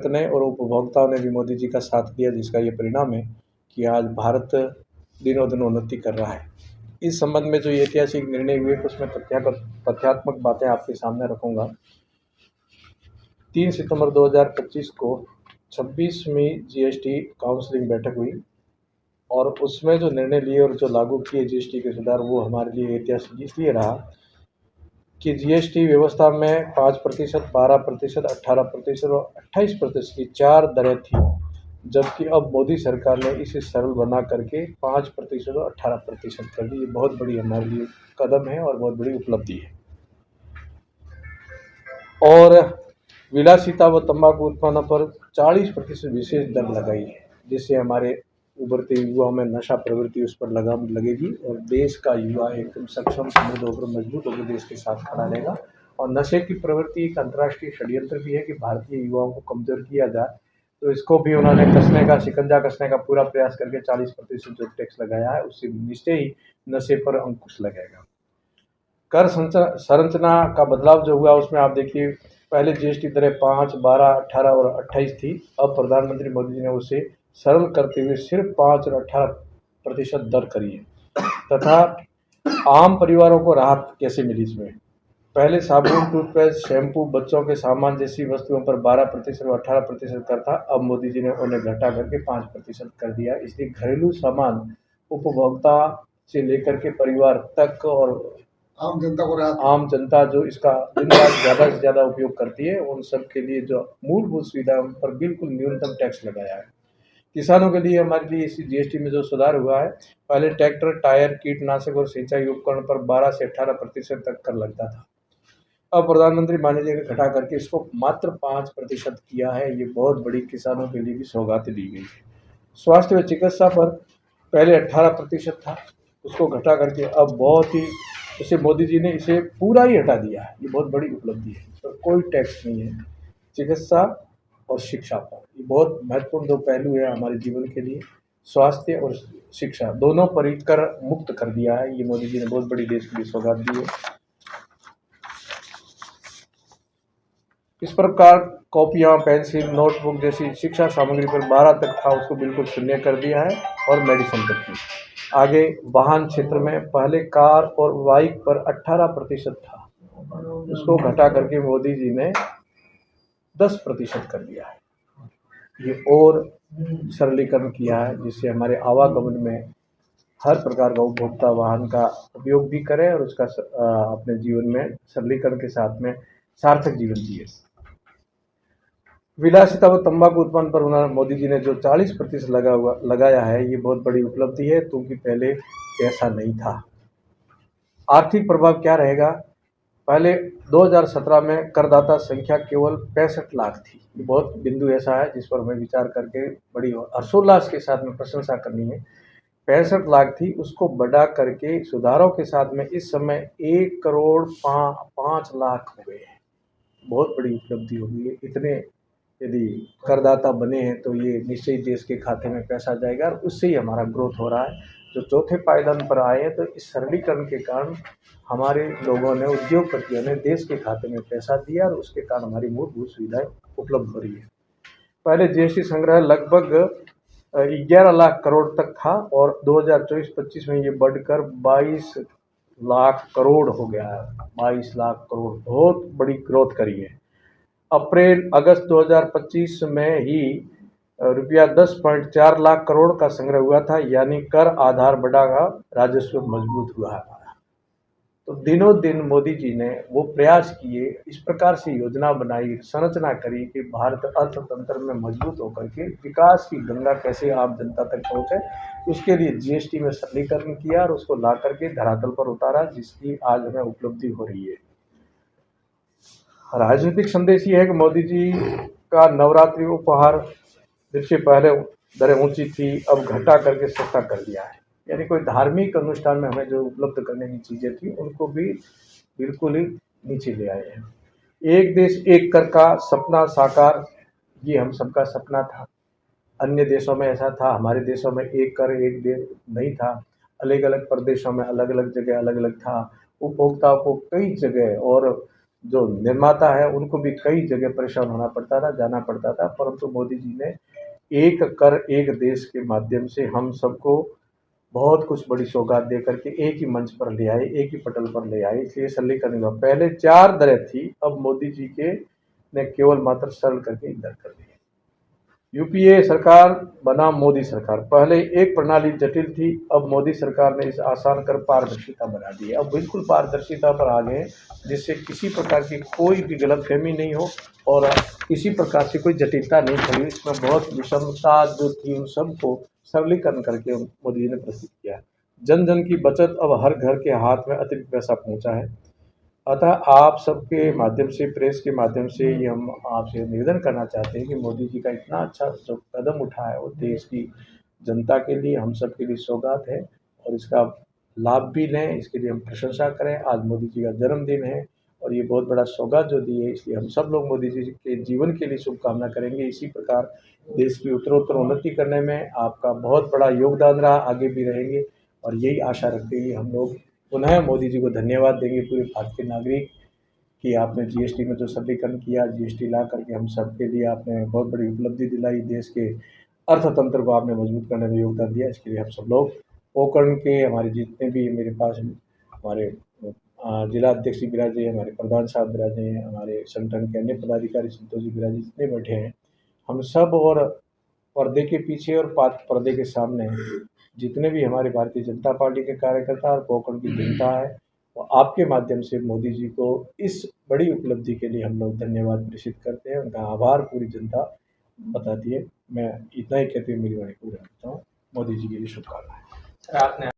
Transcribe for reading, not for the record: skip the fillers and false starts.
ने और उपभोक्ताओं ने भी मोदी जी का साथ दिया, जिसका ये परिणाम है कि आज भारत दिनों दिन उन्नति कर रहा है। इस संबंध में जो ये ऐतिहासिक निर्णय हुए उसमें तथ्यात्मक बातें आपके सामने रखूंगा। 3 सितंबर 2025 को 26वीं जीएसटी काउंसिलिंग बैठक हुई और उसमें जो निर्णय लिए और जो लागू किए जीएसटी के सुधार, वो हमारे लिए ऐतिहासिक इसलिए रहा कि जीएसटी व्यवस्था में 5%, 12%, 18% और 28% की 4 दरें थी, जबकि अब मोदी सरकार ने इसे सरल बना करके 5% और 18% कर दी। ये बहुत बड़ी हमारे लिए कदम है और बहुत बड़ी उपलब्धि है। और विलासिता व तंबाकू उत्पादों पर 40% विशेष दर लगाई है, जिससे हमारे उभरते युवाओं में नशा प्रवृत्ति उस पर लगाम लगेगी और देश का युवा एकदम सक्षम, समृद्ध होकर मजबूत होकर देश के साथ खड़ा रहेगा। और नशे की प्रवृत्ति एक अंतर्राष्ट्रीय षड्यंत्र भी है कि भारतीय युवाओं को कमजोर किया जाए, तो इसको भी उन्होंने शिकंजा कसने का पूरा प्रयास करके 40% जो टैक्स लगाया है, उससे निश्चय ही नशे पर अंकुश लगेगा। कर संरचना का बदलाव जो हुआ उसमें आप देखिए, पहले जीएसटी दरें 5, 12, 18 और 28 थी। अब प्रधानमंत्री मोदी जी ने उसे सरल करते हुए सिर्फ 5 और 18% दर करी है। तथा आम परिवारों को राहत कैसे मिली इसमें? पहले साबुन, टूथपेस्ट, शैम्पू, बच्चों के सामान जैसी वस्तुओं पर 12% और 18% कर था। अब मोदी जी ने उन्हें घटा करके 5% कर दिया। इसलिए घरेलू सामान उपभोक्ता से लेकर के परिवार तक और आम जनता जो इसका दिन रात ज़्यादा से ज़्यादा उपयोग करती है, उन सब के लिए जो मूलभूत सुविधा है उन पर बिल्कुल न्यूनतम टैक्स लगाया है। किसानों के लिए हमारे लिए इसी जीएसटी में जो सुधार हुआ है, पहले ट्रैक्टर, टायर, कीटनाशक और सिंचाई उपकरण पर 12 से 18% तक कर लगता था। अब प्रधानमंत्री माननीय जी ने घटा करके इसको मात्र 5% किया है। ये बहुत बड़ी किसानों के लिए भी सौगात दी गई है। स्वास्थ्य व चिकित्सा पर पहले 18% था, उसको घटा करके अब बहुत ही इसे मोदी जी ने इसे पूरा ही हटा दिया है। ये बहुत बड़ी उपलब्धि है। तो कोई टैक्स नहीं है चिकित्सा और शिक्षा पर। ये बहुत महत्वपूर्ण दो पहलू है हमारे जीवन के लिए। स्वास्थ्य और शिक्षा दोनों पर ही कर मुक्त कर दिया है। ये मोदी जी ने बहुत बड़ी देश के लिए सौगात दी है। इस प्रकार कॉपियाँ, पेंसिल, नोटबुक जैसी शिक्षा सामग्री पर 12 तक था, उसको बिल्कुल शून्य कर दिया है। और मेडिसिन तक की आगे। वाहन क्षेत्र में पहले कार और बाइक पर 18% था, उसको घटा करके मोदी जी ने 10% कर दिया है। ये और सरलीकरण किया है, जिससे हमारे आवागमन में हर प्रकार का उपभोक्ता वाहन का उपयोग भी करे और उसका अपने जीवन में सरलीकरण के साथ में सार्थक जीवन जिए। विलासिता व तंबाकू उत्पादन पर उन्होंने मोदी जी ने जो 40% लगाया है, ये बहुत बड़ी उपलब्धि है, क्योंकि पहले ऐसा नहीं था। आर्थिक प्रभाव क्या रहेगा? पहले 2017 में करदाता संख्या केवल 65 लाख थी। ये बहुत बिंदु ऐसा है जिस पर हमें विचार करके बड़ी हर्षोल्लास के साथ में प्रशंसा करनी है। 65 लाख थी, उसको बढ़ा करके सुधारों के साथ में इस समय 1 करोड़ 5 लाख हो गए हैं। बहुत बड़ी उपलब्धि हो गई है। इतने यदि करदाता बने हैं तो ये निश्चय देश के खाते में पैसा जाएगा और उससे ही हमारा ग्रोथ हो रहा है। जो चौथे पायदान पर आए हैं, तो इस सरलीकरण के कारण हमारे लोगों ने, उद्योगपतियों ने देश के खाते में पैसा दिया और उसके कारण हमारी मूलभूत सुविधाएं उपलब्ध हो रही है। पहले जीएसटी संग्रह लगभग 11 लाख करोड़ तक था और 2024-25 में ये बढ़कर 22 लाख करोड़ हो गया है। 22 लाख करोड़, बहुत बड़ी ग्रोथ करी है। अप्रैल अगस्त 2025 में ही रुपया 10.4 लाख करोड़ का संग्रह हुआ था, यानी कर आधार बढ़ागा, राजस्व मजबूत हुआ है। तो दिनों दिन मोदी जी ने वो प्रयास किए, इस प्रकार से योजना बनाई, संरचना करी कि भारत अर्थतंत्र में मजबूत होकर के विकास की गंगा कैसे आम जनता तक पहुंचे। उसके लिए जीएसटी में सरलीकरण किया और उसको ला करके धरातल पर उतारा, जिसकी आज हमें उपलब्धि हो रही है। राजनीतिक संदेश ये है कि मोदी जी का नवरात्रि उपहार, जिससे पहले दरें ऊंची थी, अब घटा करके सस्ता कर दिया है। यानी कोई धार्मिक अनुष्ठान में हमें जो उपलब्ध करने की चीज़ें थी, उनको भी बिल्कुल ही नीचे ले आए हैं। एक देश एक कर का सपना साकार, ये हम सबका सपना था। अन्य देशों में ऐसा था, हमारे देशों में एक कर एक देश नहीं था। अलग अलग प्रदेशों में अलग अलग जगह अलग अलग था। उपभोक्ताओं को कई जगह और जो निर्माता है उनको भी कई जगह परेशान होना पड़ता था, जाना पड़ता था, परंतु मोदी जी ने एक कर एक देश के माध्यम से हम सबको बहुत कुछ बड़ी सौगात दे करके एक ही मंच पर ले आए, एक ही पटल पर ले आए। इसलिए सरलीकरण हुआ। पहले 4 दरें थी, अब मोदी जी के ने केवल मात्र सरल करके इधर कर दिया। यूपीए सरकार बना मोदी सरकार। पहले एक प्रणाली जटिल थी, अब मोदी सरकार ने इसे आसान कर पारदर्शिता बना दी है। अब बिल्कुल पारदर्शिता पर आ गए, जिससे किसी प्रकार की कोई भी गलतफहमी नहीं हो और किसी प्रकार से कोई जटिलता नहीं खड़ी। इसमें बहुत विषमता जो थी उन सबको सरलीकरण करके मोदी जी ने प्रस्तुत किया है। जन जन की बचत, अब हर घर के हाथ में अतिरिक्त पैसा पहुंचा है। अतः आप सबके माध्यम से, प्रेस के माध्यम से ये हम आपसे निवेदन करना चाहते हैं कि मोदी जी का इतना अच्छा जो कदम उठा है वो देश की जनता के लिए, हम सब के लिए सौगात है और इसका लाभ भी लें, इसके लिए हम प्रशंसा करें। आज मोदी जी का जन्मदिन है और ये बहुत बड़ा सौगात जो दी है, इसलिए हम सब लोग मोदी जी के जीवन के लिए शुभकामना करेंगे। इसी प्रकार देश की उत्तरोत्तर उन्नति करने में आपका बहुत बड़ा योगदान रहा, आगे भी रहेंगे और यही आशा रखते हुए हम लोग पुनः मोदी जी को धन्यवाद देंगे, पूरे भारत के नागरिक, कि आपने जीएसटी में जो सरलीकरण किया, जीएसटी ला करके हम सबके लिए आपने बहुत बड़ी उपलब्धि दिलाई, देश के अर्थतंत्र को आपने मजबूत करने में योगदान दिया। इसके लिए हम सब लोग पोकरण के हमारे जितने भी मेरे पास हमारे जिला अध्यक्ष जी विराजे, हमारे प्रधान साहब विराजे हैं, हमारे संगठन के अन्य पदाधिकारी संतोष जी विराजे जितने बैठे हैं, हम सब और पर्दे के पीछे और पर्दे के सामने जितने भी हमारे भारतीय जनता पार्टी के कार्यकर्ता और पोकरण की जनता है, तो आपके माध्यम से मोदी जी को इस बड़ी उपलब्धि के लिए हम लोग धन्यवाद प्रेषित करते हैं। उनका आभार पूरी जनता बताती है। मैं इतना ही कहते हुए मेरी वाणी पूरी करता हूँ। मोदी जी के लिए शुभकामनाएं।